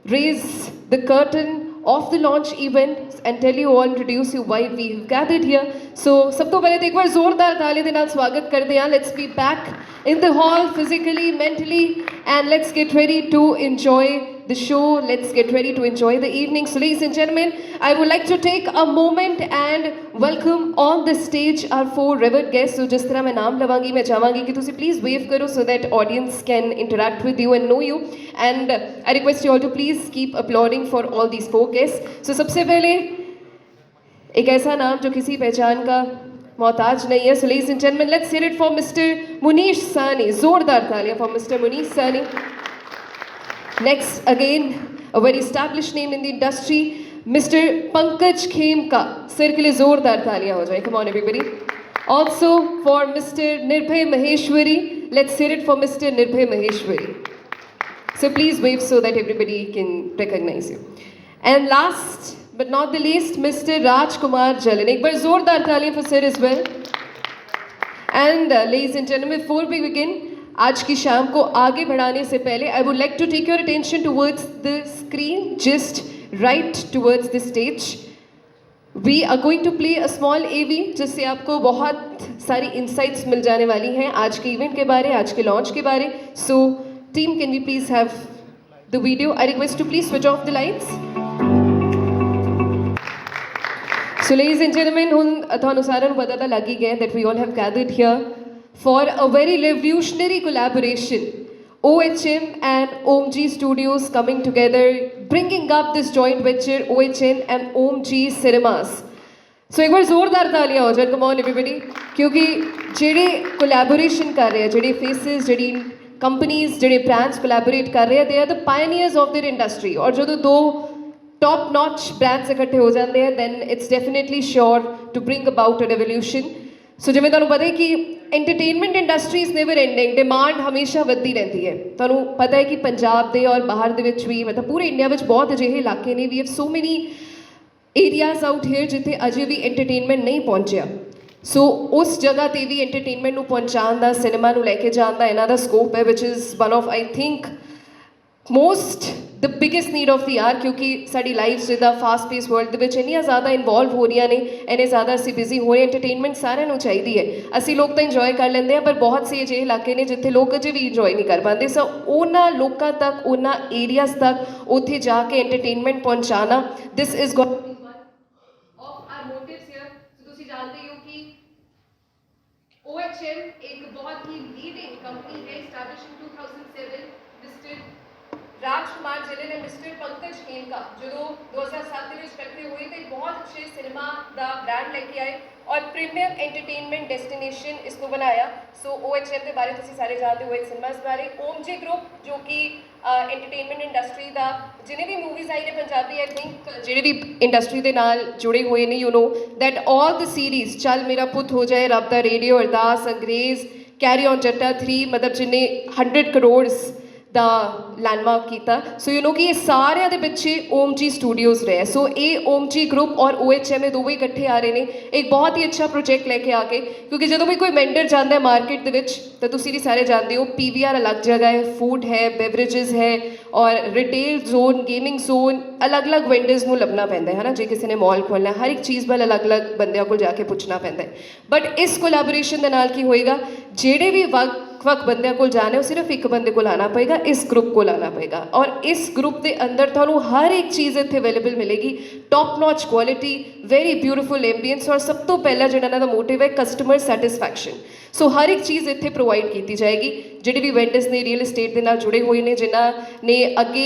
raise the curtain of the launch event and tell you all, introduce you why we have gathered here. So ਸਭ ਤੋਂ ਪਹਿਲੇ ਤਾਂ ਇੱਕ ਵਾਰ ਜ਼ੋਰਦਾਰ ਤਾਲੀ ਦੇ ਨਾਲ ਸਵਾਗਤ ਕਰਦੇ ਹਾਂ. Let's be back in the hall physically, mentally, and let's get ready to enjoy the show. Let's get ready to enjoy the evening. So ladies and gentlemen, I would like to take a moment and welcome on the stage our four revered guests. So जिस तरह मैं नाम लवांगी मैं चाहांगी कि तुसी please wave करो so that audience can interact with you and know you. And I request you all to please keep applauding for all these four guests. So सबसे पहले एक ऐसा नाम जो किसी पहचान का मोहताज नहीं है. So ladies and gentlemen, let's hear it for Mr. Munish Sahni. जोरदार तालियां for Mr. Munish Sahni. Next, again, a very established name in the industry, Mr. Pankaj Khemka. Sir ke liye zordar taaliyan ho jaye. Come on, everybody. Also for Mr. Nirbhay Maheshwari. Let's hear it for Mr. Nirbhay Maheshwari. So please wave so that everybody can recognize you. And last but not the least, Mr. Rajkumar Jalan. Ek bar zordar taaliyan for sir as well. And ladies and gentlemen, before we begin, आज की शाम को आगे बढ़ाने से पहले I would like to take your attention towards the screen, just right towards the stage. We are going to play a small AV जिससे आपको बहुत सारी इंसाइट्स मिल जाने वाली हैं आज के इवेंट के बारे, आज के लॉन्च के बारे. So team, can we please have the video? I request to please switch off the lights. So ladies and gentleman, हुण तुहानूं सारिआं नूं पता तां लग ही गया that we all have gathered here for a very revolutionary collaboration. OHM and OMG Studios coming together, bringing up this joint venture, OHM and OMG Cinemas. So एक बार जोरदार तालियां हो जाए, come on everybody, क्योंकि जेडे collaboration कर रहे हैं, जेडे faces, जेडी companies, जेडे brands collaborate कर रहे हैं, they are the pioneers of their industry. और जो दो top notch brands इकट्ठे हो जाते हैं, then it's definitely sure to bring about a revolution. सो जिवें तुहानूं पता है कि entertainment industry is never ending, demand हमेशा ਵੱਧਦੀ ਰਹਿੰਦੀ ਹੈ. ਤੁਹਾਨੂੰ ਪਤਾ ਹੈ ਕਿ ਪੰਜਾਬ ਦੇ ਔਰ ਬਾਹਰ ਦੇ ਵਿੱਚ ਵੀ, ਮਤਲਬ ਪੂਰੇ ਇੰਡੀਆ ਵਿੱਚ ਬਹੁਤ ਅਜਿਹੇ ਇਲਾਕੇ ਨੇ, ਵੀ ਹੈਵ ਸੋ ਮੈਨੀ ਏਰੀਆਜ਼ ਆਊਟ ਹੇਅਰ ਜਿੱਥੇ ਅਜੇ ਵੀ ਐਂਟਰਟੇਨਮੈਂਟ ਨਹੀਂ ਪਹੁੰਚਿਆ. ਸੋ ਉਸ ਜਗ੍ਹਾ 'ਤੇ ਵੀ ਐਂਟਰਟੇਨਮੈਂਟ ਨੂੰ ਪਹੁੰਚਾਉਣ ਦਾ, ਸਿਨੇਮਾ ਨੂੰ ਲੈ ਕੇ ਜਾਣ ਦਾ ਇਹਨਾਂ ਦਾ ਸਕੋਪ ਹੈ, which is one of I think most the biggest need of the hour. ਕਿਉਂਕਿ ਸਾਡੀ ਲਾਈਫ ਜਿੱਦਾਂ ਫਾਸਟ ਪੇਸ ਵਰਲਡ ਦੇ ਵਿੱਚ ਇੰਨੀਆਂ ਜ਼ਿਆਦਾ ਇਨਵੋਲਵ ਹੋ ਰਹੀਆਂ ਨੇ, ਇੰਨੇ ਜ਼ਿਆਦਾ ਅਸੀਂ ਬਿਜ਼ੀ ਹੋ ਰਹੇ, ਐਂਟਰਟੇਨਮੈਂਟ ਸਾਰਿਆਂ ਨੂੰ ਚਾਹੀਦੀ ਹੈ. ਅਸੀਂ ਲੋਕ ਤਾਂ ਇੰਜੋਏ ਕਰ ਲੈਂਦੇ ਹਾਂ, ਪਰ ਬਹੁਤ ਸੇ ਅਜਿਹੇ ਇਲਾਕੇ ਨੇ ਜਿੱਥੇ ਲੋਕ ਅਜੇ ਵੀ ਇੰਜੋਏ ਨਹੀਂ ਕਰ ਪਾਉਂਦੇ. ਸੋ ਉਹਨਾਂ ਲੋਕਾਂ ਤੱਕ, ਉਹਨਾਂ ਏਰੀਆਜ਼ ਤੱਕ ਉੱਥੇ ਜਾ ਕੇ ਐਂਟਰਟੇਨਮੈਂਟ ਪਹੁੰਚਾਉਣਾ, this is going to be one of our motives here. So ਤੁਸੀਂ ਜਾਣਦੇ ਹੋ ਕਿ OHM एक बहुत ही लीडिंग कंपनी है, established in 2007. Mister Rajkumar Jalan and mister Pankaj Khemka जो 2007 ਦੇ ਵਿੱਚ ਇਕੱਠੇ ਹੋਏ ਤੇ ਬਹੁਤ ਅੱਛੇ ਸਿਨੇਮਾ ਦਾ ਬ੍ਰਾਂਡ ਲੈ ਕੇ ਆਏ ਔਰ ਪ੍ਰੀਮੀਅਮ ਐਂਟਰਟੇਨਮੈਂਟ ਡੈਸਟੀਨੇਸ਼ਨ ਇਸ ਨੂੰ ਬਣਾਇਆ. ਸੋ OHM ਦੇ ਬਾਰੇ ਤੁਸੀਂ ਸਾਰੇ ਜਾਣਦੇ ਹੋ, ਸਿਨੇਮਾਸ ਬਾਰੇ. OMG ਗਰੁੱਪ ਜੋ ਕਿ ਐਂਟਰਟੇਨਮੈਂਟ ਇੰਡਸਟਰੀ ਦਾ ਜਿਹਨੇ ਵੀ ਮੂਵੀਜ਼ ਆਈ ਨੇ ਪੰਜਾਬੀ, ਆਈ ਥਿੰਕ ਜਿਹੜੇ ਵੀ ਇੰਡਸਟਰੀ ਦੇ ਨਾਲ ਜੁੜੇ ਹੋਏ ਨੇ, you know that all the series, ਚੱਲ ਮੇਰਾ ਪੁੱਤ ਹੋ ਜਾਏ, ਰੱਬ ਦਾ ਰੇਡੀਓ, ਅਰਦਾਸ, ਅੰਗਰੇਜ਼, ਕੈਰੀ ਔਨ ਜੱਟਾ 3, ਮਤਲਬ ਜਿੰਨੇ 100 ਕਰੋੜਸ ਦਾ ਲੈਂਡਮਾਰਕ ਕੀਤਾ. ਸੋ ਯੂ ਨੋ ਕਿ ਇਹ ਸਾਰਿਆਂ ਦੇ ਪਿੱਛੇ OMG ਸਟੂਡੀਓਜ਼ ਰਹੇ. ਸੋ ਇਹ OMG ਗਰੁੱਪ ਔਰ OHM ਇਹ ਦੋਵੇਂ ਇਕੱਠੇ ਆ ਰਹੇ ਨੇ ਇੱਕ ਬਹੁਤ ਹੀ ਅੱਛਾ ਪ੍ਰੋਜੈਕਟ ਲੈ ਕੇ ਆ ਕੇ. ਕਿਉਂਕਿ ਜਦੋਂ ਵੀ ਕੋਈ ਵੈਂਡਰ ਜਾਂਦਾ ਹੈ ਮਾਰਕੀਟ ਦੇ ਵਿੱਚ, ਤਾਂ ਤੁਸੀਂ ਵੀ ਸਾਰੇ ਜਾਣਦੇ ਹੋ, PVR ਅਲੱਗ ਜਗ੍ਹਾ ਹੈ, ਫੂਡ ਹੈ, ਬੇਵਰੇजेस ਹੈ, ਔਰ ਰਿਟੇਲ ਜ਼ੋਨ, ਗੇਮਿੰਗ ਜ਼ੋਨ, ਅਲੱਗ-ਅਲੱਗ ਵੈਂਡਰਸ ਨੂੰ ਲੱਭਣਾ ਪੈਂਦਾ ਹੈ ਨਾ. ਜੇ ਕਿਸੇ ਨੇ ਮਾਲ ਖੋਲ੍ਹਣਾ, ਹਰ ਇੱਕ ਚੀਜ਼ ਵੱਲ ਅਲੱਗ-ਅਲੱਗ ਬੰਦਿਆਂ ਕੋਲ ਜਾ ਕੇ ਪੁੱਛਣਾ ਪੈਂਦਾ ਹੈ. ਬਟ ਇਸ ਕੋਲੈਬੋਰੇਸ਼ਨ ਦੇ ਨਾਲ ਕੀ ਹੋਏਗਾ, ਜਿਹੜੇ ਵੀ ਵੱਖ ਬੰਦਿਆਂ ਕੋਲ ਜਾਣਾ, ਉਹ ਸਿਰਫ ਇੱਕ ਬੰਦੇ ਕੋਲ ਆਉਣਾ ਪਏਗਾ, ਇਸ ਗਰੁੱਪ ਕੋਲ ਆਉਣਾ ਪਏਗਾ. ਔਰ ਇਸ ਗਰੁੱਪ ਦੇ ਅੰਦਰ ਤੁਹਾਨੂੰ ਹਰ ਇੱਕ ਚੀਜ਼ ਇੱਥੇ ਅਵੇਲੇਬਲ ਮਿਲੇਗੀ, top notch quality, very beautiful ambience, ਔਰ ਸਭ ਤੋਂ ਪਹਿਲਾਂ ਜਿਹੜਾ ਇਹਨਾਂ ਦਾ ਮੋਟਿਵ ਹੈ ਕਸਟਮਰ ਸੈਟਿਸਫੈਕਸ਼ਨ. ਸੋ ਹਰ ਇੱਕ ਚੀਜ਼ ਇੱਥੇ ਪ੍ਰੋਵਾਈਡ ਕੀਤੀ ਜਾਏਗੀ. ਜਿਹੜੇ ਵੀ ਵੈਂਡਰਸ ਨੇ ਰੀਅਲ ਏਸਟੇਟ ਦੇ ਨਾਲ ਜੁੜੇ ਹੋਏ ਨੇ, ਜਿਨ੍ਹਾਂ ਨੇ ਅੱਗੇ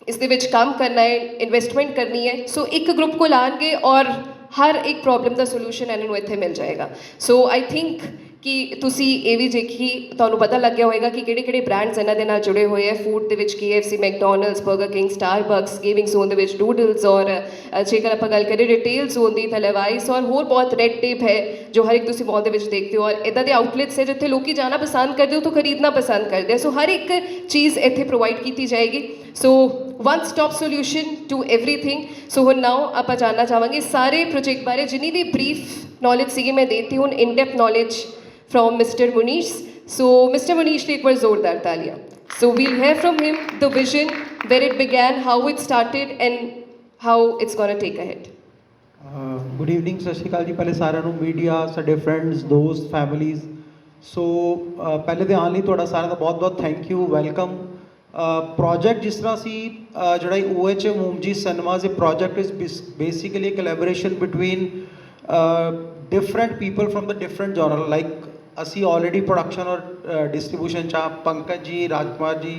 ਇਸ ਦੇ ਵਿੱਚ ਕੰਮ ਕਰਨਾ ਹੈ, ਇਨਵੈਸਟਮੈਂਟ ਕਰਨੀ ਹੈ, ਸੋ ਇੱਕ ਗਰੁੱਪ ਕੋਲ ਆਉਣਗੇ ਔਰ ਹਰ ਇੱਕ ਪ੍ਰੋਬਲਮ ਦਾ ਸੋਲੂਸ਼ਨ ਇਹਨਾਂ ਨੂੰ ਇੱਥੇ ਮਿਲ ਜਾਏਗਾ. ਸੋ ਆਈ ਥਿੰਕ ਕਿ ਤੁਸੀਂ ਇਹ ਵੀ ਦੇਖੀ, ਤੁਹਾਨੂੰ ਪਤਾ ਲੱਗ ਗਿਆ ਹੋਏਗਾ ਕਿ ਕਿਹੜੇ ਬ੍ਰਾਂਡਸ ਇਹਨਾਂ ਦੇ ਨਾਲ ਜੁੜੇ ਹੋਏ ਹੈ. ਫੂਡ ਦੇ ਵਿੱਚ KFC, McDonald's, burger king, Starbucks, gaming zone ਦੇ ਵਿੱਚ ਡੂਡਲਸ, ਔਰ ਜੇਕਰ ਆਪਾਂ ਗੱਲ ਕਰੀਏ ਰਿਟੇਲ ਜ਼ੋਨ ਦੀ, ਤਾਂ ਲੈਵਾਈਸ, ਔਰ ਹੋਰ ਬਹੁਤ ਰੈਡ ਟੇਪ ਹੈ ਜੋ ਹਰ ਇੱਕ ਤੁਸੀਂ ਮਾਲ ਦੇ ਵਿੱਚ ਦੇਖਦੇ ਹੋ. ਔਰ ਇੱਦਾਂ ਦੇ ਆਊਟਲੈਟਸ ਹੈ ਜਿੱਥੇ ਲੋਕੀ ਜਾਣਾ ਪਸੰਦ ਕਰਦੇ ਹੋ, ਤੋਂ ਖਰੀਦਣਾ ਪਸੰਦ ਕਰਦੇ ਆ. ਸੋ ਹਰ ਇੱਕ ਚੀਜ਼ ਇੱਥੇ ਪ੍ਰੋਵਾਈਡ ਕੀਤੀ ਜਾਏਗੀ. So one stop solution to everything. So ਹੁਣ ਨਾਓ ਆਪਾਂ ਜਾਣਨਾ ਚਾਹਾਂਗੇ ਸਾਰੇ ਪ੍ਰੋਜੈਕਟ ਬਾਰੇ. ਜਿੰਨੀ ਵੀ ਬਰੀਫ ਨੌਲੇਜ ਸੀਗੀ ਮੈਂ ਦੇਤੀ, ਹੁਣ in depth knowledge from Mr. Munish. So Mr. Munish, take one zordar taaliyan. So we'll hear from him the vision where it began, how it started, and how it's going to take ahead. Good evening, ਸਤਿ ਸ਼੍ਰੀ ਅਕਾਲ ਜੀ। ਪਹਿਲੇ ਸਾਰਿਆਂ ਨੂੰ, media, ਸਾਡੇ friends, ਦੋਸਤ, families. ਸੋ ਪਹਿਲੇ ਦੇ ਆਉਣ ਲਈ ਤੁਹਾਡਾ ਸਾਰਿਆਂ ਦਾ ਬਹੁਤ ਬਹੁਤ ਥੈਂਕ ਯੂ, ਵੈਲਕਮ। ਪ੍ਰੋਜੈਕਟ ਜਿਸ ਤਰ੍ਹਾਂ ਅਸੀਂ ਜਿਹੜਾ OHM ਓਮਜੀ ਸਿਨੇਮਾਜ਼, ਇਹ project is basically collaboration between different people from the different general. Like ਅਸੀਂ ਆਲਰੇਡੀ ਪ੍ਰੋਡਕਸ਼ਨ ਔਰ ਡਿਸਟ੍ਰੀਬਿਊਸ਼ਨ 'ਚ ਪੰਕਜ ਜੀ, ਰਾਜਕੁਮਾਰ ਜੀ,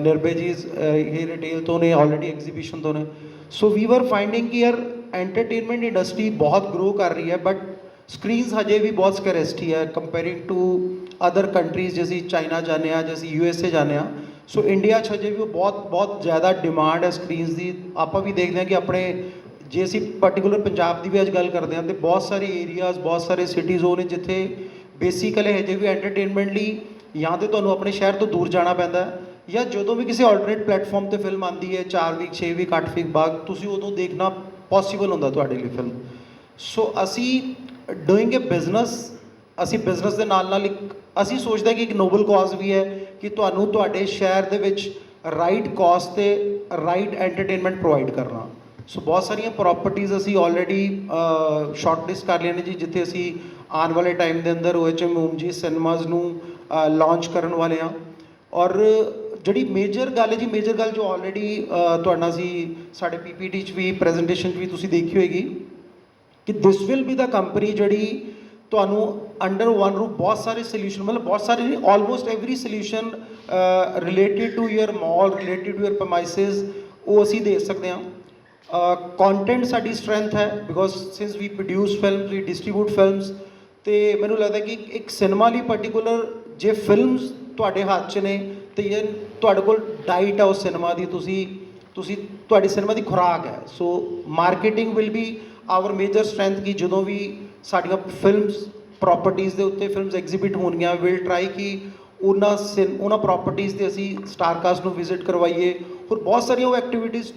ਨਿਰਭੈ ਜੀ ਇਹ ਰਿਟੇਲ ਤੋਂ ਨੇ, ਆਲਰੇਡੀ ਐਗਜ਼ੀਬਿਸ਼ਨ ਤੋਂ ਨੇ। ਸੋ ਵੀ ਵਰ ਫਾਈਂਡਿੰਗ ਕਿ ਯਾਰ एंटरटेनमेंट इंडस्ट्री बहुत ग्रो कर रही है, बट स्क्रीन्स हजे भी बहुत स्कैरेसिटी है कंपेयरिंग टू अदर कंट्रीज़, जैसे चाइना जाने, जैसे USA जाने। सो इंडिया हजे भी बहुत बहुत ज़्यादा डिमांड है स्क्रीन्स की। आप भी देखते हैं कि अपने जे असी पर्टिकुलर पंजाब की भी अज गल करते हैं तो बहुत सारे एरियाज़, बहुत सारे सिटीज़ वो ने जिथे बेसिकली हजे भी एंटरटेनमेंट ਲਈ ਜਾਂ तो ਤੁਹਾਨੂੰ ਆਪਣੇ ਸ਼ਹਿਰ ਤੋਂ ਦੂਰ ਜਾਣਾ ਪੈਂਦਾ ਹੈ, ਜਾਂ ਜਦੋਂ ਵੀ ਕਿਸੇ ਆਲਟਰਨੇਟ ਪਲੇਟਫਾਰਮ ਤੇ ਫਿਲਮ ਆਉਂਦੀ ਹੈ 4 ਵੀਕ 6 ਵੀਕ 8 ਵੀਕ ਬਾਅਦ ਤੁਸੀਂ ਉਦੋਂ ਦੇਖਣਾ ਪੋਸੀਬਲ ਹੁੰਦਾ ਤੁਹਾਡੇ ਲਈ ਫਿਲਮ। ਸੋ ਅਸੀਂ ਡੂਇੰਗ ਏ ਬਿਜ਼ਨਸ, ਅਸੀਂ ਬਿਜ਼ਨਸ ਦੇ ਨਾਲ ਨਾਲ ਇੱਕ ਅਸੀਂ ਸੋਚਦੇ ਕਿ ਇੱਕ ਨੋਬਲ ਕਾਜ਼ ਵੀ ਹੈ ਕਿ ਤੁਹਾਨੂੰ ਤੁਹਾਡੇ ਸ਼ਹਿਰ ਦੇ ਵਿੱਚ ਰਾਈਟ ਕਾਸਟ ਤੇ ਰਾਈਟ ਐਂਟਰਟੇਨਮੈਂਟ ਪ੍ਰੋਵਾਈਡ ਕਰਨਾ। ਸੋ ਬਹੁਤ ਸਾਰੀਆਂ ਪ੍ਰੋਪਰਟੀਜ਼ ਅਸੀਂ ਆਲਰੇਡੀ ਸ਼ਾਰਟਲਿਸਟ ਕਰ ਲਈਆਂ ਨੇ ਜੀ, ਜਿੱਥੇ ਅਸੀਂ ਆਉਣ ਵਾਲੇ ਟਾਈਮ ਦੇ ਅੰਦਰ OHM ਓਮਜੀ ਸਿਨੇਮਾਜ਼ ਨੂੰ ਲਾਂਚ ਕਰਨ ਵਾਲੇ ਹਾਂ। ਔਰ ਜਿਹੜੀ ਮੇਜਰ ਗੱਲ ਹੈ ਜੀ, ਮੇਜਰ ਗੱਲ ਜੋ ਆਲਰੇਡੀ ਤੁਹਾਡਾ ਸੀ ਸਾਡੇ PPT 'ਚ ਵੀ, ਪ੍ਰੈਜੈਂਟੇਸ਼ਨ 'ਚ ਵੀ ਤੁਸੀਂ ਦੇਖੀ ਹੋਏਗੀ ਕਿ this will be the company ਜਿਹੜੀ ਤੁਹਾਨੂੰ ਅੰਡਰ ਵਨ ਰੂਫ ਬਹੁਤ ਸਾਰੇ ਸੋਲਿਊਸ਼ਨ, ਮਤਲਬ ਬਹੁਤ ਸਾਰੇ ਨਹੀਂ, almost every solution related to your mall, related to your premises, ਉਹ ਅਸੀਂ ਦੇ ਸਕਦੇ ਹਾਂ। ਕੰਟੈਂਟ ਸਾਡੀ ਸਟਰੈਂਥ ਹੈ, because since we produce films, we distribute films. ਅਤੇ ਮੈਨੂੰ ਲੱਗਦਾ ਕਿ ਇੱਕ ਸਿਨੇਮਾ ਲਈ ਪਰਟੀਕੁਲਰ ਜੇ ਫਿਲਮਸ ਤੁਹਾਡੇ ਹੱਥ 'ਚ ਨੇ ਤੇ ਇਹ ਤੁਹਾਡੇ ਕੋਲ ਡਾਈਟ ਹੈ ਉਸ ਸਿਨੇਮਾ ਦੀ, ਤੁਸੀਂ ਤੁਹਾਡੀ ਸਿਨੇਮਾ ਦੀ ਖੁਰਾਕ ਹੈ। So marketing will be our major strength ਕਿ ਜਦੋਂ ਵੀ ਸਾਡੀਆਂ ਫਿਲਮਸ ਪ੍ਰੋਪਰਟੀਜ਼ ਦੇ ਉੱਤੇ ਫਿਲਮਸ ਐਗਜ਼ੀਬਿਟ ਹੋਣਗੀਆਂ, ਵਿਲ ਟਰਾਈ ਕਿ ਉਹਨਾਂ ਪ੍ਰੋਪਰਟੀਜ਼ 'ਤੇ ਅਸੀਂ ਸਟਾਰਕਾਸਟ ਨੂੰ ਵਿਜ਼ਿਟ ਕਰਵਾਈਏ। ਹੋਰ ਬਹੁਤ ਸਾਰੀਆਂ ਉਹ ਐਕਟੀਵਿਟੀਜ਼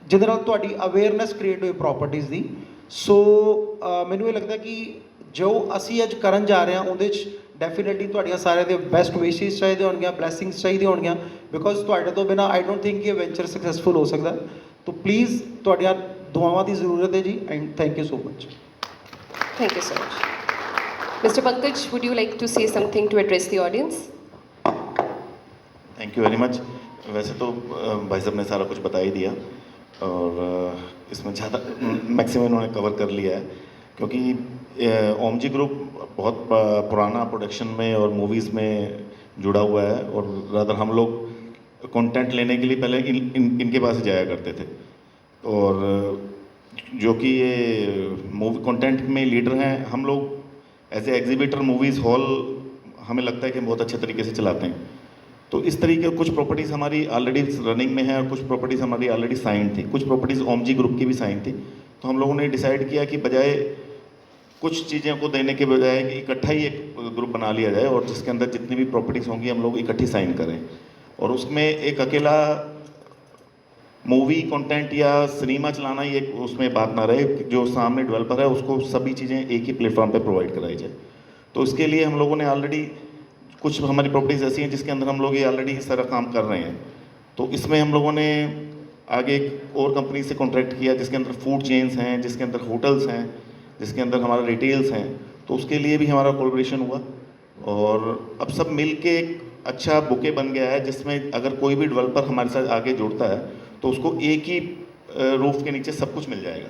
ਜਿਹਦੇ ਨਾਲ ਤੁਹਾਡੀ ਅਵੇਅਰਨੈਸ ਕ੍ਰੀਏਟ ਹੋਏ ਪ੍ਰੋਪਰਟੀਜ਼ ਦੀ। ਸੋ ਮੈਨੂੰ ਇਹ ਲੱਗਦਾ ਕਿ ਜੋ ਅਸੀਂ ਅੱਜ ਕਰਨ ਜਾ ਰਹੇ ਹਾਂ ਉਹਦੇ 'ਚ ਡੈਫੀਨੇਟਲੀ ਤੁਹਾਡੀਆਂ ਸਾਰਿਆਂ ਦੇ ਬੈਸਟ ਵਿਸ਼ੇਸ ਚਾਹੀਦੇ ਹੋਣਗੀਆਂ, ਬਲੈਸਿੰਗਸ ਚਾਹੀਦੀਆਂ ਹੋਣਗੀਆਂ, ਬਿਕੋਜ਼ ਤੁਹਾਡੇ ਤੋਂ ਬਿਨਾਂ ਆਈ ਡੋਂਟ ਥਿੰਕ ਇਹ ਵੈਂਚਰ ਸਕਸੈਸਫੁਲ ਹੋ ਸਕਦਾ। ਤਾਂ ਪਲੀਜ਼ ਤੁਹਾਡੀਆਂ ਦੁਆਵਾਂ ਦੀ ਜ਼ਰੂਰਤ ਹੈ ਜੀ, and thank you so much. Thank you so much. Mr. Pankaj, would you like to say something to address the audience? Thank you very much. वैसे तो भाई साहब ने सारा कुछ बता ही दिया और इसमें ज़्यादा मैक्सिमम उन्होंने कवर कर लिया है, क्योंकि ओमजी ग्रुप बहुत पुराना प्रोडक्शन में और मूवीज़ में जुड़ा हुआ है। और रादर हम लोग कंटेंट लेने के लिए पहले इनके पास ही जाया करते थे, और जो कि ये मूवी कंटेंट में लीडर हैं। हम लोग as a exhibitor movies hall हमें लगता है कि बहुत अच्छे तरीके से चलाते हैं। तो इस तरीके कुछ प्रॉपर्टीज़ हमारी ऑलरेडी रनिंग में है और कुछ प्रॉपर्टीज़ हमारी ऑलरेडी साइन थी, कुछ प्रॉपर्टीज़ ओमजी ग्रुप की भी साइन थी। तो हम लोगों ने डिसाइड किया कि बजाय कुछ चीज़ें को देने के बजाय कि इकट्ठा ही एक ग्रुप बना लिया जाए और जिसके अंदर जितनी भी प्रॉपर्टीज़ होंगी हम लोग इकट्ठी साइन करें, और उसमें एक अकेला मूवी कंटेंट या सिनेमा चलाना ही एक उसमें बात ना रहे, जो सामने डेवलपर है उसको सभी चीज़ें एक ही प्लेटफॉर्म पे प्रोवाइड कराई जाए। तो इसके लिए हम लोगों ने ऑलरेडी कुछ हमारी प्रॉपर्टीज़ ऐसी हैं जिसके अंदर हम लोग ये ऑलरेडी इस तरह काम कर रहे हैं। तो इसमें हम लोगों ने आगे एक और कंपनी से कॉन्ट्रैक्ट किया जिसके अंदर फूड चेन्स हैं, जिसके अंदर होटल्स हैं, जिसके अंदर हमारा रिटेल्स हैं। तो उसके लिए भी हमारा कोलैबोरेशन हुआ और अब सब मिल के एक अच्छा बुके बन गया है, जिसमें अगर कोई भी डेवलपर हमारे साथ आगे जुड़ता है तो उसको एक ही रूफ के नीचे सब कुछ मिल जाएगा।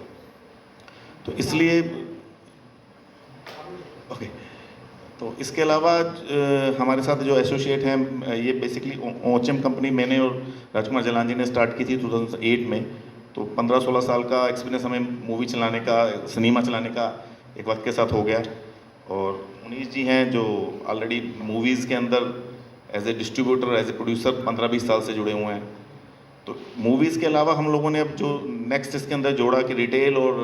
तो इसलिए ओके, तो इसके अलावा हमारे साथ जो एसोसिएट हैं, ये बेसिकली OHM कंपनी मैंने और राजकुमार जलान जी ने स्टार्ट की थी 2008 में। तो 15-16 साल का एक्सपीरियंस हमें मूवी चलाने का, सिनेमा चलाने का एक वक्त के साथ हो गया। और मुनीश जी हैं जो ऑलरेडी मूवीज़ के अंदर as a distributor, as a producer 15-20 साल से जुड़े हुए हैं। तो मूवीज़ के अलावा हम लोगों ने अब जो नेक्स्ट इसके अंदर जोड़ा कि रिटेल और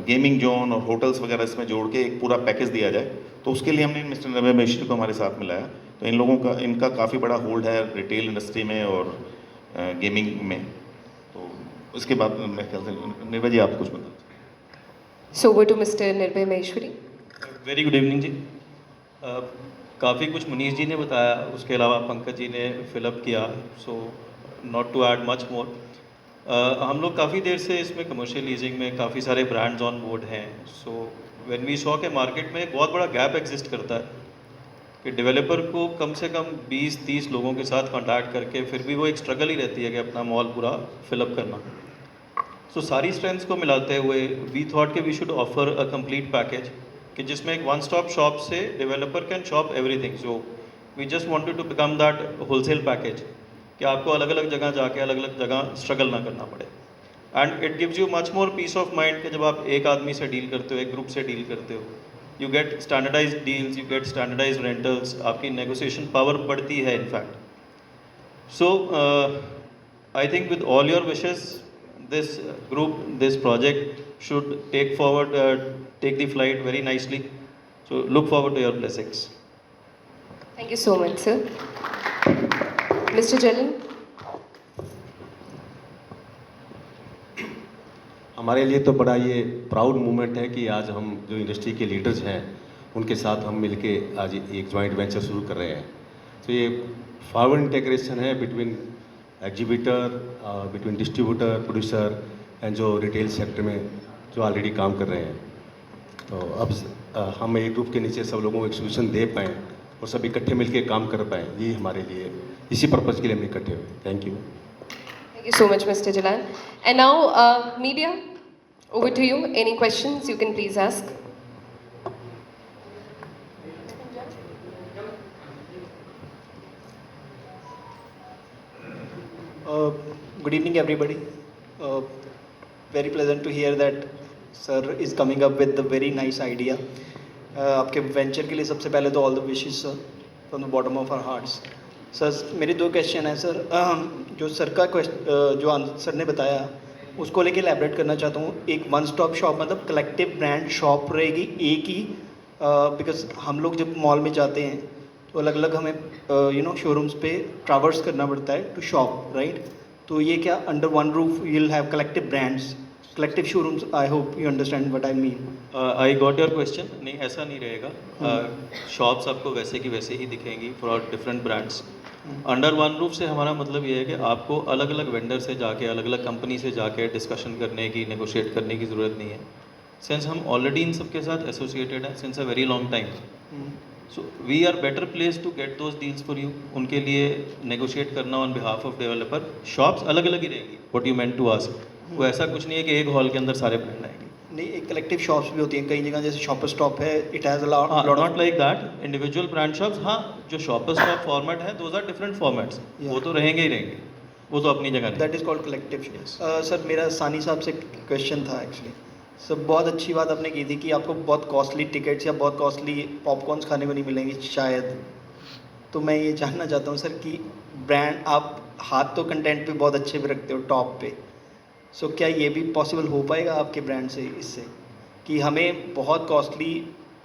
गेमिंग जोन और होटल्स वगैरह इसमें जोड़ के एक पूरा पैकेज दिया जाए। तो उसके लिए हमने मिस्टर निर्भय महेश्वरी को हमारे साथ मिलाया। तो इन लोगों का, इनका काफ़ी बड़ा होल्ड है रिटेल इंडस्ट्री में और गेमिंग में। तो उसके बाद मैं ख्याल से निर्भय जी आप कुछ बताएं। So over to Mr. Nirbhay Maheshwari. Very good evening ji. काफ़ी कुछ मुनीश जी ने बताया, उसके अलावा पंकज जी ने फिलअप किया। सो not to add much more. हम लोग काफ़ी देर से इसमें कमर्शियल लीजिंग में काफ़ी सारे ब्रांड्स ऑन बोर्ड हैं. सो व्हेन वी सॉ के मार्केट में एक बहुत बड़ा गैप एग्जिस्ट करता है कि डेवलपर को कम से कम 20-30 लोगों के साथ कांटेक्ट करके फिर भी वो एक स्ट्रगल ही रहती है कि अपना मॉल पूरा फिलअप करना. सो सारी स्ट्रेंथ्स को मिलाते हुए वी थॉट कि we should offer a complete package कि जिसमें एक वन स्टॉप शॉप से developer can shop everything. So we just wanted to become that wholesale package कि आपको अलग अलग जगह जाके अलग अलग जगह स्ट्रगल ना करना पड़े. And it gives you much more peace of mind कि जब आप एक आदमी से डील करते हो, एक ग्रुप से डील करते हो, you get standardize deals, you get standardize rentals, आपकी नेगोशिएशन पावर बढ़ती है in fact. So I think with all your wishes this group, this project should take the flight very nicely. So look forward to your blessings. Thank you so much, sir. Mr. Jalan. हमारे लिए तो बड़ा ये proud moment है कि आज हम जो इंडस्ट्री के लीडर्स हैं उनके साथ हम मिलके आज एक जॉइंट वेंचर शुरू कर रहे हैं. तो ये फॉरवर्ड इंटीग्रेशन है between exhibitor, between distributor, producer and जो रिटेल सेक्टर में जो ऑलरेडी काम कर रहे हैं. तो अब हम एक ग्रुप के नीचे सब लोगों को एक सोल्यूशन दे पाएँ और सब इकट्ठे मिलके काम कर पाएँ, ये हमारे लिए इसी पर्पज़ के लिए हम इकट्ठे हुए. Thank you. Thank you so much, Mr. Jalan. And now, media, over to you. Any questions you can please ask. Good evening, everybody. Very pleasant to hear that sir is coming up with a very nice idea. आपके venture के लिए सबसे पहले तो all the wishes sir from the bottom of our hearts. Sir मेरे दो question हैं sir. जो सर का जो सर ने बताया उसको लेके एलैबोरेट करना चाहता हूँ. एक वन स्टॉप शॉप मतलब कलेक्टिव ब्रांड शॉप रहेगी एक ही, बिकॉज हम लोग जब मॉल में जाते हैं तो अलग अलग हमें शोरूम्स पे ट्रैवर्स करना पड़ता है टू शॉप, राइट? तो ये क्या under one roof will have collective brands, collective showrooms. I hope you understand what I mean. I got your question. नहीं, ऐसा नहीं रहेगा. शॉप्स आपको वैसे की वैसे ही दिखेंगी for different brands. Under one roof से हमारा मतलब ये है कि आपको अलग अलग वेंडर से जाके, अलग अलग कंपनी से जाके डिस्कशन करने की, नेगोशिएट करने की ज़रूरत नहीं है. सिंस हम ऑलरेडी इन सब के साथ एसोसिएटेड हैं since a very long time, so we are better place to get those deals for you. उनके लिए नेगोशिएट करना on behalf of developer. Shops अलग अलग ही रहेंगी. What you meant to ask, वो ऐसा कुछ नहीं है कि एक हॉल के अंदर सारे ब्रांड आएंगे. नहीं, एक कलेक्टिव शॉप्स भी होती हैं कई जगह, जैसे शॉपर स्टॉप है, it has a lot not like that. Individual brand shops, हाँ, जो शॉपर स्टॉप फॉर्मेट है दोज आर डिफरेंट फॉर्मेट्स. वो तो रहेंगे ही रहेंगे, वो तो अपनी जगह. That is called collective. Sir मेरा सानी साहब से क्वेश्चन था एक्चुअली. सर बहुत अच्छी बात आपने की थी कि आपको बहुत कॉस्टली टिकट्स या बहुत कॉस्टली पॉपकॉर्न्स खाने को नहीं मिलेंगे शायद. तो मैं ये जानना चाहता हूँ सर कि ब्रांड आप हाथ तो कंटेंट पे बहुत अच्छे पे रखते हो टॉप पे, सो क्या ये भी पॉसिबल हो पाएगा आपके ब्रांड से इससे कि हमें बहुत कॉस्टली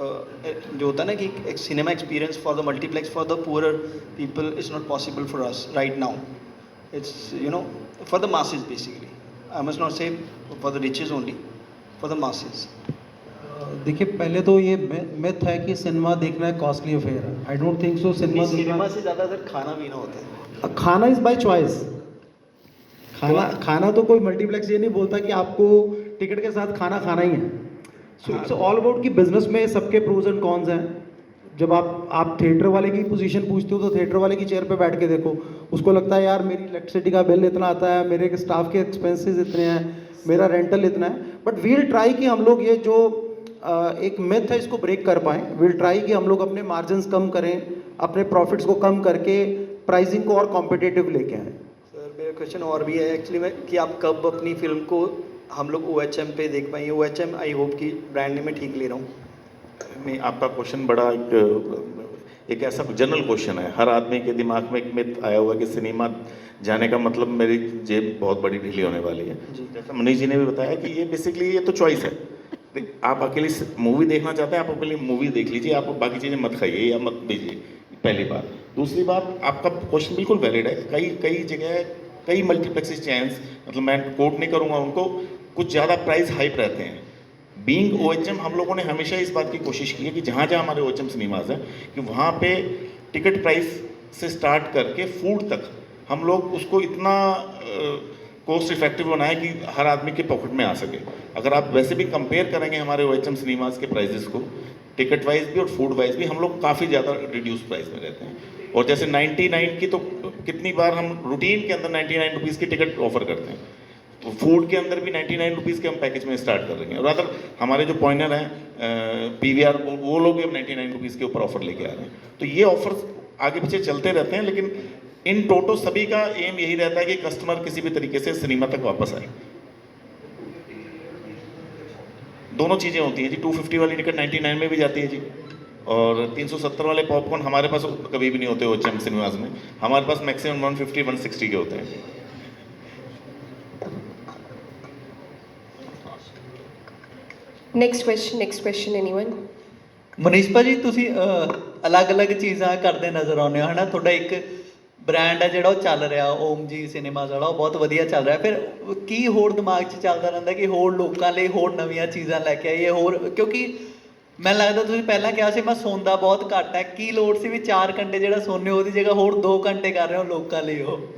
जो होता है ना कि एक cinema experience for the multiplex for the poor people is not possible for us right now. It's for the masses basically. I must not say for the riches only, for the masses. देखिए, पहले तो ये myth है कि cinema देखना एक costly affair है. I don't think so. Cinema से ज़्यादा सर खाना पीना होता है. खाना इज़ बाय चॉइस. खाना तो कोई मल्टीप्लेक्स ये नहीं बोलता कि आपको टिकट के साथ खाना खाना ही है. सो इट्स ऑल अबाउट कि बिजनेस में सबके प्रोज एंड कॉन्स हैं. जब आप थिएटर वाले की पोजीशन पूछते हो तो थिएटर वाले की चेयर पे बैठ के देखो, उसको लगता है यार मेरी इलेक्ट्रिसिटी का बिल इतना आता है, मेरे स्टाफ के एक्सपेंसेस इतने हैं, मेरा रेंटल इतना है. बट वील ट्राई कि हम लोग ये जो एक मिथ है इसको ब्रेक कर पाएँ. वील ट्राई कि हम लोग अपने मार्जिन्स कम करें, अपने प्रॉफिट्स को कम करके प्राइसिंग को और कॉम्पिटिटिव लेके आएँ. सर मेरा क्वेश्चन और भी है एक्चुअली में कि आप कब अपनी फिल्म को हम लोग OHM पे देख पाएंगे. OHM आई होप कि ब्रांड नेम मैं ठीक ले रहा हूँ. नहीं, आपका क्वेश्चन बड़ा एक ऐसा जनरल क्वेश्चन है. हर आदमी के दिमाग में एक मिथ आया हुआ है कि सिनेमा जाने का मतलब मेरी जेब बहुत बड़ी ढीली होने वाली है. जैसा मनीष जी ने भी बताया कि ये बेसिकली ये तो चॉइस है. आप अकेली मूवी देखना चाहते हैं, आप अकेली मूवी देख लीजिए, आप बाकी चीज़ें मत खाइए या मत दीजिए, पहली बात. दूसरी बात, आपका क्वेश्चन बिल्कुल वैलिड है. कई जगह कई मल्टीप्लेक्सेस चैन्स, मतलब मैं कोट नहीं करूँगा उनको, कुछ ज़्यादा प्राइस हाइप रहते हैं. बीइंग OHM हम लोगों ने हमेशा इस बात की कोशिश की है कि जहाँ जहाँ हमारे OHM सिनेमाज हैं कि वहाँ पे टिकट प्राइस से स्टार्ट करके फूड तक हम लोग उसको इतना कॉस्ट इफेक्टिव बनाए कि हर आदमी के पॉकेट में आ सके। अगर आप वैसे भी कंपेयर करेंगे हमारे OHM सिनेमाज के प्राइजेस को, टिकट वाइज भी और फूड वाइज भी, हम लोग काफ़ी ज़्यादा रिड्यूस प्राइस में रहते हैं। और जैसे 99 की तो कितनी बार हम रूटीन के अंदर 99 रुपीज़ की टिकट ऑफर करते हैं, तो फूड के अंदर भी 99 रुपीज़ के हम पैकेज में स्टार्ट कर रहे हैं। और अगर हमारे जो पॉइनर हैं PVR, वो लोग भी अब 99 रुपीज़ के ऊपर ऑफर लेके आ रहे हैं। तो ये ऑफर्स आगे पीछे चलते रहते हैं, लेकिन इन टोटो सभी का एम यही रहता है कि कस्टमर किसी भी तरीके से सिनेमा तक वापस आए। दोनों चीज़ें होती हैं जी, 250 वाली टिकट 99 में भी जाती है जी, और 370 वाले पॉपकॉर्न हमारे पास कभी भी नहीं होते OHM सिनेमाज में, हमारे पास मैक्सिमम 150-160 के होते हैं। Next question anyone? ਮਨੀਸ਼ ਭਾਜੀ ਤੁਸੀਂ ਅਲੱਗ-ਅਲੱਗ ਚੀਜ਼ਾਂ ਕਰਦੇ ਨਜ਼ਰ ਆਉਂਦੇ ਹੋ, ਹੈ ਨਾ? ਤੁਹਾਡਾ ਇੱਕ ਬ੍ਰਾਂਡ ਹੈ ਜਿਹੜਾ ਉਹ ਚੱਲ ਰਿਹਾ, ਓਮ ਜੀ ਸਿਨੇਮਾਸ ਵਾਲਾ, ਉਹ ਬਹੁਤ ਵਧੀਆ ਚੱਲ ਰਿਹਾ। ਫਿਰ ਕੀ ਹੋਰ ਦਿਮਾਗ 'ਚ ਚੱਲਦਾ ਰਹਿੰਦਾ ਕਿ ਹੋਰ ਲੋਕਾਂ ਲਈ ਹੋਰ ਨਵੀਆਂ ਚੀਜ਼ਾਂ ਲੈ ਕੇ ਆਈਏ ਹੋਰ? ਕਿਉਂਕਿ ਮੈਨੂੰ ਲੱਗਦਾ ਤੁਸੀਂ ਪਹਿਲਾਂ ਕਿਹਾ ਸੀ ਮੈਂ ਸੌਂਦਾ ਬਹੁਤ ਘੱਟ ਹੈ, ਕੀ ਲੋੜ ਸੀ ਵੀ 4 ਘੰਟੇ ਜਿਹੜਾ ਸੌਂਦੇ ਹੋ ਉਹਦੀ ਜਗ੍ਹਾ ਹੋਰ 2 ਘੰਟੇ ਕਰ ਰਹੇ ਹੋ ਲੋਕਾਂ ਲਈ ਉਹ?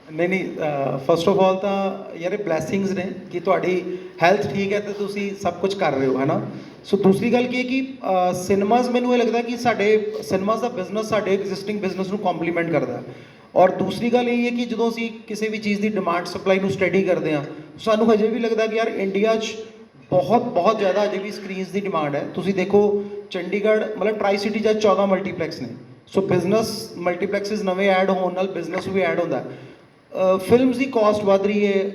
ਨਹੀਂ ਫਸਟ ਆਫ ਆਲ ਤਾਂ ਯਾਰ ਇਹ ਬਲੈਸਿੰਗਸ ਨੇ ਕਿ ਤੁਹਾਡੀ ਹੈਲਥ ਠੀਕ ਹੈ ਤੇ ਤੁਸੀਂ ਸਭ ਕੁਝ ਕਰ ਰਹੇ ਹੋ, ਹੈ ਨਾ? ਸੋ ਦੂਸਰੀ ਗੱਲ ਕੀ ਹੈ ਕਿ ਸਿਨੇਮਾਜ਼, ਮੈਨੂੰ ਇਹ ਲੱਗਦਾ ਕਿ ਸਾਡੇ ਸਿਨੇਮਾਜ਼ ਦਾ ਬਿਜ਼ਨਸ ਸਾਡੇ ਐਗਜ਼ਿਸਟਿੰਗ ਬਿਜ਼ਨਸ ਨੂੰ ਕੰਪਲੀਮੈਂਟ ਕਰਦਾ ਹੈ। ਔਰ ਦੂਸਰੀ ਗੱਲ ਇਹ ਹੈ ਕਿ ਜਦੋਂ ਅਸੀਂ ਕਿਸੇ ਵੀ ਚੀਜ਼ ਦੀ ਡਿਮਾਂਡ ਸਪਲਾਈ ਨੂੰ ਸਟੱਡੀ ਕਰਦੇ ਹਾਂ, ਸਾਨੂੰ ਹਜੇ ਵੀ ਲੱਗਦਾ ਕਿ ਯਾਰ ਇੰਡੀਆ 'ਚ ਬਹੁਤ ਜ਼ਿਆਦਾ ਅਜੇ ਵੀ ਸਕਰੀਨਸ ਦੀ ਡਿਮਾਂਡ ਹੈ। ਤੁਸੀਂ ਦੇਖੋ ਚੰਡੀਗੜ੍ਹ ਮਤਲਬ ਟਰਾਈ ਸਿਟੀ 'ਚ 14 ਮਲਟੀਪਲੈਕਸ ਨੇ, ਸੋ ਬਿਜ਼ਨਸ ਮਲਟੀਪਲੈਕਸਿਸ ਨਵੇਂ ਐਡ ਹੋਣ ਨਾਲ ਬਿਜ਼ਨਸ ਵੀ ਐਡ ਹੁੰਦਾ। ਫਿਲਮਸ ਦੀ ਕਾਸਟ ਵੱਧ ਰਹੀ ਹੈ,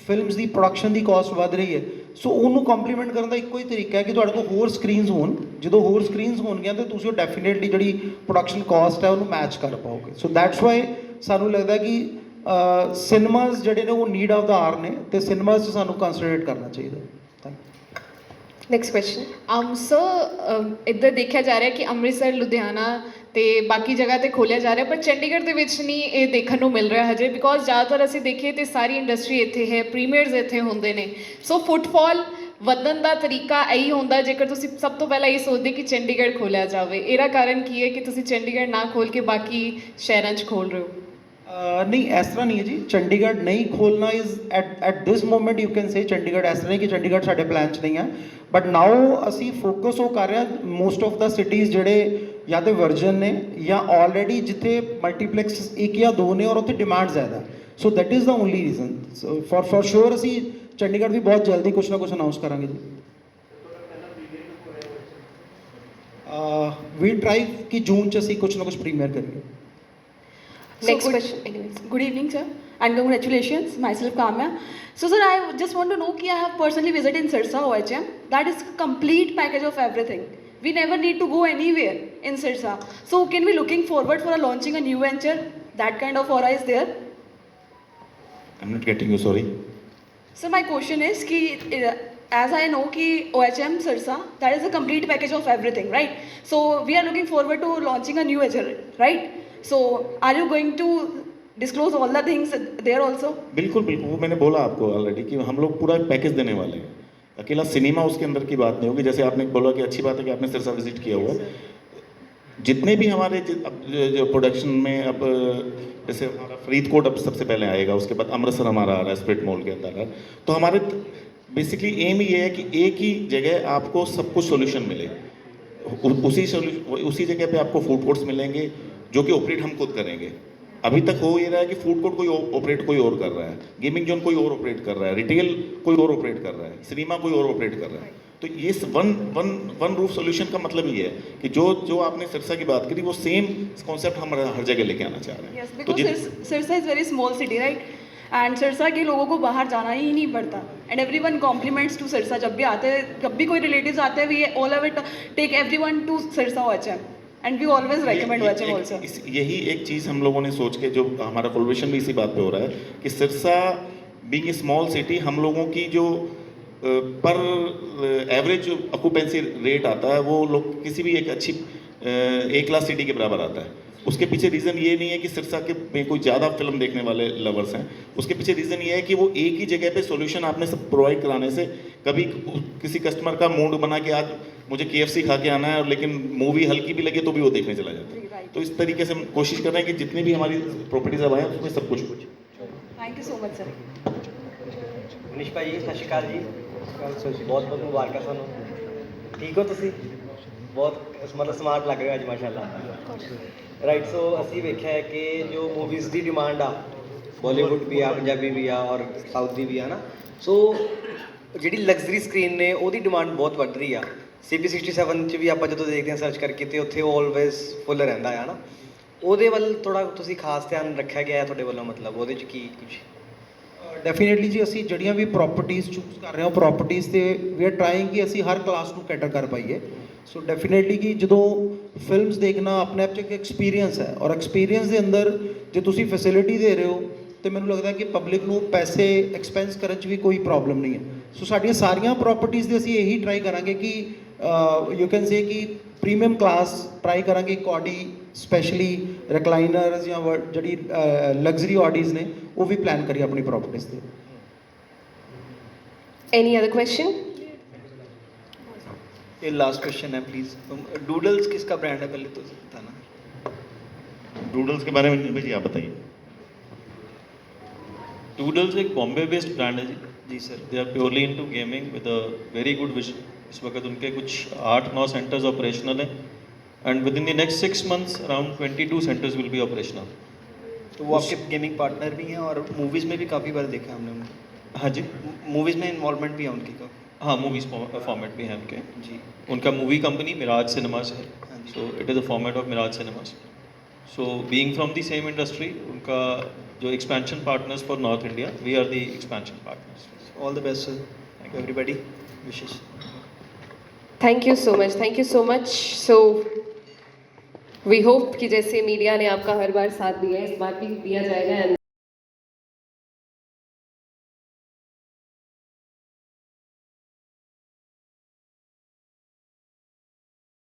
ਫਿਲਮਸ ਦੀ ਪ੍ਰੋਡਕਸ਼ਨ ਦੀ ਕਾਸਟ ਵੱਧ ਰਹੀ ਹੈ, ਸੋ ਉਹਨੂੰ ਕੰਪਲੀਮੈਂਟ ਕਰਨ ਦਾ ਇੱਕੋ ਹੀ ਤਰੀਕਾ ਹੈ ਕਿ ਤੁਹਾਡੇ ਕੋਲ ਹੋਰ ਸਕਰੀਨਸ ਹੋਣ। ਜਦੋਂ ਹੋਰ ਸਕਰੀਨਸ ਹੋਣਗੀਆਂ ਤਾਂ ਤੁਸੀਂ ਉਹ ਡੈਫੀਨੇਟਲੀ ਜਿਹੜੀ ਪ੍ਰੋਡਕਸ਼ਨ ਕਾਸਟ ਹੈ ਉਹਨੂੰ ਮੈਚ ਕਰ ਪਾਓਗੇ। ਸੋ ਦੈਟਸ ਵਾਈ ਸਾਨੂੰ ਲੱਗਦਾ ਕਿ ਸਿਨੇਮਾਜ਼ ਜਿਹੜੇ ਨੇ ਉਹ ਨੀਡ ਆਫ ਦਾ ਆਰ ਨੇ, ਤੇ ਸਿਨੇਮਾਜ਼ 'ਚ ਸਾਨੂੰ ਕੰਸਨਟਰੇਟ ਕਰਨਾ ਚਾਹੀਦਾ। Thank you. Next question. Sir ਇੱਧਰ ਦੇਖਿਆ ਜਾ ਰਿਹਾ ਕਿ ਅੰਮ੍ਰਿਤਸਰ, ਲੁਧਿਆਣਾ ਤੇ ਬਾਕੀ ਜਗ੍ਹਾ ਤੇ ਖੋਲ੍ਹਿਆ ਜਾ ਰਿਹਾ, ਪਰ ਚੰਡੀਗੜ੍ਹ ਦੇ ਵਿੱਚ ਨਹੀਂ ਇਹ ਦੇਖਣ ਨੂੰ ਮਿਲ ਰਿਹਾ ਹਜੇ, ਬਿਕੋਜ਼ ਜ਼ਿਆਦਾਤਰ ਅਸੀਂ ਦੇਖੀਏ ਤੇ ਸਾਰੀ ਇੰਡਸਟਰੀ ਇੱਥੇ ਹੈ, ਪ੍ਰੀਮੀਅਰਸ ਇੱਥੇ ਹੁੰਦੇ ਨੇ। ਸੋ ਫੁੱਟਫਾਲ ਵਧਣ ਦਾ ਤਰੀਕਾ ਇਹੀ ਹੁੰਦਾ ਜੇਕਰ ਤੁਸੀਂ ਸਭ ਤੋਂ ਪਹਿਲਾਂ ਇਹ ਸੋਚਦੇ ਕਿ ਚੰਡੀਗੜ੍ਹ ਖੋਲ੍ਹਿਆ ਜਾਵੇ। ਇਹਦਾ ਕਾਰਨ ਕੀ ਹੈ ਕਿ ਤੁਸੀਂ ਚੰਡੀਗੜ੍ਹ ਨਾ ਖੋਲ੍ਹ ਕੇ ਬਾਕੀ ਸ਼ਹਿਰਾਂ 'ਚ ਖੋਲ੍ਹ ਰਹੇ ਹੋ? ਨਹੀਂ ਇਸ ਤਰ੍ਹਾਂ ਨਹੀਂ ਹੈ ਜੀ, ਚੰਡੀਗੜ੍ਹ ਨਹੀਂ ਖੋਲ੍ਹਣਾ is at this moment you can say Chandigarh, ਇਸ ਤਰ੍ਹਾਂ ਨਹੀਂ ਕਿ ਚੰਡੀਗੜ੍ਹ ਸਾਡੇ ਪਲਾਨ 'ਚ ਨਹੀਂ ਹੈ, ਬਟ ਨਾਓ ਅਸੀਂ ਫੋਕਸ ਉਹ ਕਰ ਰਹੇ ਹਾਂ ਮੋਸਟ ਆਫ ਦਾ ਸਿਟੀਜ਼ ਜਿਹੜੇ ਜਾਂ ਤਾਂ ਵਰਜਨ ਨੇ ਜਾਂ ਆਲਰੇਡੀ ਜਿੱਥੇ ਮਲਟੀਪਲੈਕਸ 1 ਜਾਂ 2 ਨੇ ਔਰ ਉੱਥੇ ਡਿਮਾਂਡ ਜ਼ਿਆਦਾ। So that is the only reason. So for sure ਅਸੀਂ ਚੰਡੀਗੜ੍ਹ ਵੀ ਬਹੁਤ ਜਲਦੀ ਕੁਛ ਨਾ ਕੁਛ ਅਨਾਉਂਸ ਕਰਾਂਗੇ ਜੀ। ਵੀ ਟਰਾਈ ਕਿ ਜੂਨ 'ਚ ਅਸੀਂ ਕੁਛ ਨਾ ਕੁਛ ਪ੍ਰੀਮੀਅਰ ਕਰੀਏ। Next question, anyways. Good evening, sir, and congratulations. Myself, Kamya. So, sir, I just want to know कि I have personally visited in Sirsa OHM. That is complete package of everything. We never need to go anywhere in Sirsa. So, can we looking forward for launching a new venture? That kind of aura is there. I'm not getting you, sorry. So, my question is कि as I know कि OHM Sirsa, that is a complete package of everything, right? So, we are looking forward to launching a new venture, right? So, are you going to disclose all the things there also? बिल्कुल बिल्कुल, वो मैंने बोला आपको already कि हम लोग पूरा पैकेज देने वाले हैं। अकेला सिनेमा उसके अंदर की बात नहीं होगी। जैसे आपने बोला कि अच्छी बात है कि आपने सिरसा विजिट किया हुआ है। जितने भी हमारे जो प्रोडक्शन में अब जैसे हमारा फरीदकोट अब सबसे पहले आएगा, उसके बाद अमृतसर हमारा आ रहा है स्प्रिट मॉल के अंदर है, तो हमारे बेसिकली एम ये है कि एक ही जगह आपको सब कुछ सोल्यूशन मिले। उसी जगह पे आपको फूड कोर्ट्स मिलेंगे जो कि ऑपरेट हम खुद करेंगे। अभी तक हो ये रहा है कि फूड कोर्ट कोई ऑपरेट कोई और कर रहा है, गेमिंग जोन कोई और ऑपरेट कर रहा है, रिटेल कोई और ऑपरेट कर रहा है, सिनेमा कोई और ऑपरेट कर रहा है। तो ये वन रूफ सोल्यूशन का मतलब ये है कि जो आपने सिरसा की बात करी वो सेम कॉन्सेप्ट हम हर जगह लेके आना चाह रहे हैं। Yes, because Sirsa is very small city, right? And Sirsa के लोगों को बाहर जाना ही नहीं पड़ता, and everyone compliments to Sirsa. जब भी आते हैं, जब भी कोई रिलेटिव्स आते हैं, we all ever take everyone to Sirsa OHM, and we always recommend OHM also. यही एक चीज़ हम लोगों ने सोच के, जो हमारा कोलैबोरेशन भी इसी बात पे हो रहा है कि Sirsa being a small city, हम लोगों की जो पर एवरेज ऑक्यूपेंसी रेट आता है वो लोग किसी भी एक अच्छी ए क्लास सिटी के बराबर आता है। उसके पीछे रीज़न ये नहीं है कि सिरसा के में कोई ज़्यादा फिल्म देखने वाले लवर्स हैं, उसके पीछे रीज़न ये है कि वो एक ही जगह पे सॉल्यूशन आपने सब प्रोवाइड कराने से कभी किसी कस्टमर का मूड बना कि आज मुझे KFC खा के आना है, लेकिन मूवी हल्की भी लगे तो भी वो देखने चला जाता है। तो इस तरीके से हम कोशिश कर रहे हैं कि जितनी भी हमारी प्रॉपर्टीज अब आए उसमें सब कुछ Thank you so much, sir. Manish ਭਾਈ ਸਤਿ ਸ਼੍ਰੀ ਅਕਾਲ ਜੀ ਬਹੁਤ ਬਹੁਤ ਮੁਬਾਰਕਾਂ ਤੁਹਾਨੂੰ ਠੀਕ ਹੋ ਤੁਸੀਂ ਬਹੁਤ ਮਤਲਬ ਸਮਾਰਟ ਲੱਗ ਰਿਹਾ ਅੱਜ ਮਾਸ਼ਾਅੱਲਾ ਰਾਈਟ ਸੋ ਅਸੀਂ ਵੇਖਿਆ ਹੈ ਕਿ ਜੋ ਮੂਵੀਜ਼ ਦੀ ਡਿਮਾਂਡ ਆ ਬਾਲੀਵੁੱਡ ਵੀ ਆ ਪੰਜਾਬੀ ਵੀ ਆ ਔਰ ਸਾਊਥ ਦੀ ਵੀ ਆ ਨਾ ਸੋ ਜਿਹੜੀ ਲਗਜ਼ਰੀ ਸਕਰੀਨ ਨੇ ਉਹਦੀ ਡਿਮਾਂਡ ਬਹੁਤ ਵੱਧ ਰਹੀ ਆ CP67 ਚ ਵੀ ਆਪਾਂ ਜਦੋਂ ਦੇਖਦੇ ਹਾਂ ਸਰਚ ਕਰਕੇ ਤੇ ਉੱਥੇ ਉਹ ਆਲਵੇਜ਼ ਫੁੱਲ ਰਹਿੰਦਾ ਆ ਨਾ ਉਹਦੇ ਵੱਲ ਥੋੜਾ ਤੁਸੀਂ ਖਾਸ ਧਿਆਨ ਰੱਖਿਆ ਗਿਆ ਹੈ ਤੁਹਾਡੇ ਵੱਲੋਂ ਮਤਲਬ ਉਹਦੇ ਚ ਕੀ ਕੁਝ ਡੈਫੀਨੇਟਲੀ ਜੀ ਅਸੀਂ ਜਿਹੜੀਆਂ ਵੀ ਪ੍ਰੋਪਰਟੀਆਂ ਚੂਜ਼ ਕਰ ਰਹੇ ਹਾਂ ਪ੍ਰੋਪਰਟੀਆਂ ਤੇ ਵੀ ਆਰ ਟਰਾਈਂਗ ਕਿ ਅਸੀਂ ਹਰ ਕਲਾਸ ਨੂੰ ਕੈਟਰ ਕਰ ਪਾਈਏ ਸੋ ਡੈਫੀਨੇਟਲੀ ਕਿ ਜਦੋਂ ਫਿਲਮਸ ਦੇਖਣਾ ਆਪਣੇ ਆਪ 'ਚ ਇੱਕ ਐਕਸਪੀਰੀਅੰਸ ਹੈ ਔਰ ਐਕਸਪੀਰੀਅੰਸ ਦੇ ਅੰਦਰ ਜੇ ਤੁਸੀਂ ਫੈਸਿਲਿਟੀ ਦੇ ਰਹੇ ਹੋ ਤੇ ਮੈਨੂੰ ਲੱਗਦਾ ਕਿ ਪਬਲਿਕ ਨੂੰ ਪੈਸੇ ਐਕਸਪੈਂਸ ਕਰਨ 'ਚ ਵੀ ਕੋਈ ਪ੍ਰੋਬਲਮ ਨਹੀਂ ਹੈ ਸੋ ਸਾਡੀਆਂ ਸਾਰੀਆਂ ਪ੍ਰੋਪਰਟੀਆਂ ਦੇ ਅਸੀਂ ਇਹੀ ਟਰਾਈ ਕਰਾਂਗੇ ਕਿ ਯੂ ਕੈਨ ਸੇ ਕਿ ਪ੍ਰੀਮੀਅਮ ਕਲਾਸ ਟਰਾਈ ਕਰਾਂਗੇ ਕਿ ਆਡੀ ਸਪੈਸ਼ਲੀ ਰਿਕਲਾਈਨਰਸ ਜਾਂ ਜਿਹੜੀ ਲਗਜ਼ਰੀ ਆਡੀਜ਼ ਨੇ ਉਹ ਵੀ ਪਲਾਨ ਕਰੀਏ ਆਪਣੀ ਪ੍ਰੋਪਰਟੀਜ਼ ਤੇ Any other question? ये लास्ट क्वेश्चन है प्लीज़ डूडल्स किसका ब्रांड है पहले तो बताना डूडल्स के बारे में भाई जी आप बताइए टूडल्स एक बॉम्बे बेस्ड ब्रांड है जी जी sir they are purely into gaming with a very good vision इस वक्त उनके कुछ 8-9 सेंटर्स ऑपरेशनल हैं and within the next 6 months around 22 centres will be operational तो वो आपके गेमिंग पार्टनर भी हैं और मूवीज़ में भी काफ़ी बार देखा है हमने उनको हाँ जी मूवीज़ में इन्वॉल्वमेंट भी है उनकी का हाँ मूवीज़ फॉर्मेट भी है उनके जी उनका मूवी कंपनी मिराज सिनेमास है हाँ जी। So it is a format of Miraj cinemas so being from the same industry उनका जो expansion partners for north India we are the expansion partners all the best sir everybody Vishesh Thank you so much. Thank you so much. So we hope कि जैसे media ने आपका हर बार साथ दिया है इस बार भी दिया जाएगा.